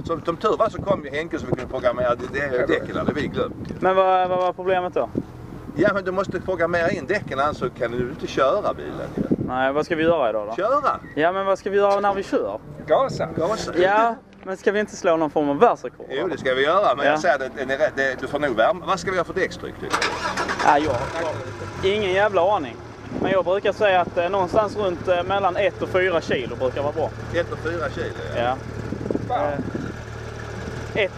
som tur var så kom ju Henke så vi kunde programmera däcken, det hade vi glömt. Men vad var problemet då? Ja, men du måste programmera in däcken, annars så kan du inte köra bilen. Ja. Nej, vad ska vi göra idag då? Köra? Ja, men vad ska vi göra när vi kör? Gasa. Ja, men ska vi inte slå någon form av världsrekord? Jo, det ska vi göra, men ja. jag säger att du får nog värma. Vad ska vi ha för däckstryck? Ja, jag ingen jävla aning. Men jag brukar säga att någonstans runt mellan 1 och 4 kilo brukar vara bra. 1 och 4 kilo? Ja. 1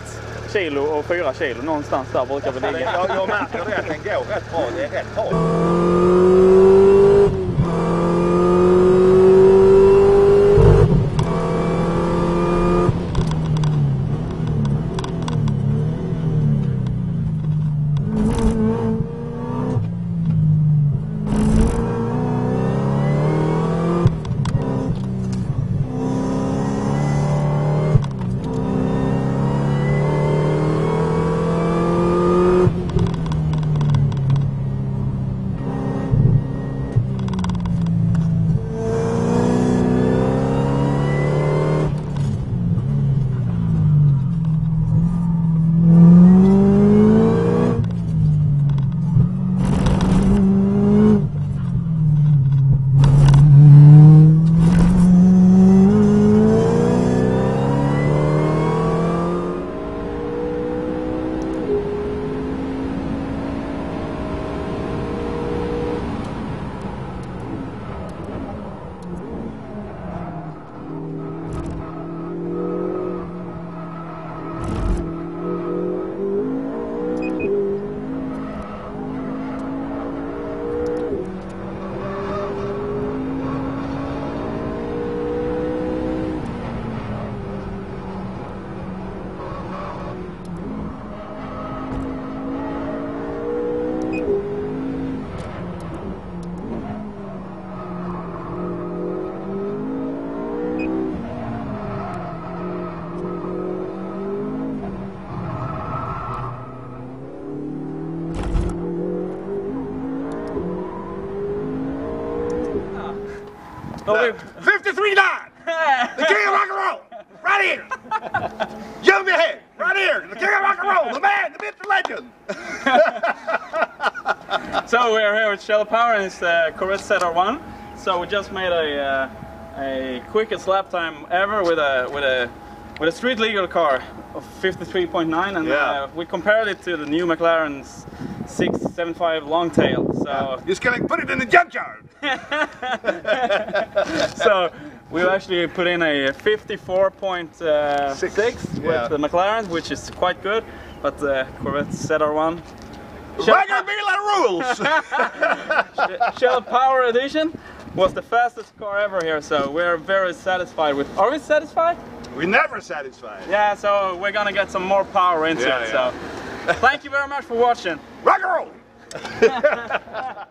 kilo och 4 kilo, någonstans där brukar vi ligga. Jag märker det att den går rätt bra, det är rätt bra. No, 53 line! The king of rock and roll! Right here! Jump your head! Right here! The king of rock and roll! The man! The myth, the legend! So we're here with Shell Power and it's the Corvette ZR1. So we just made a quickest lap time ever with a street legal car of 53.9, and we compared it to the new McLaren's 675 Longtail. So Just gonna put it in the junkyard! so we've actually put in a 54.6 with the McLaren, which is quite good, but the Corvette ZR1 Regular rules! Shell Power Edition was the fastest car ever here, so we're very satisfied with. Are we satisfied? We're never satisfied. Yeah, so we're gonna get some more power into it. So thank you very much for watching. Rock and roll!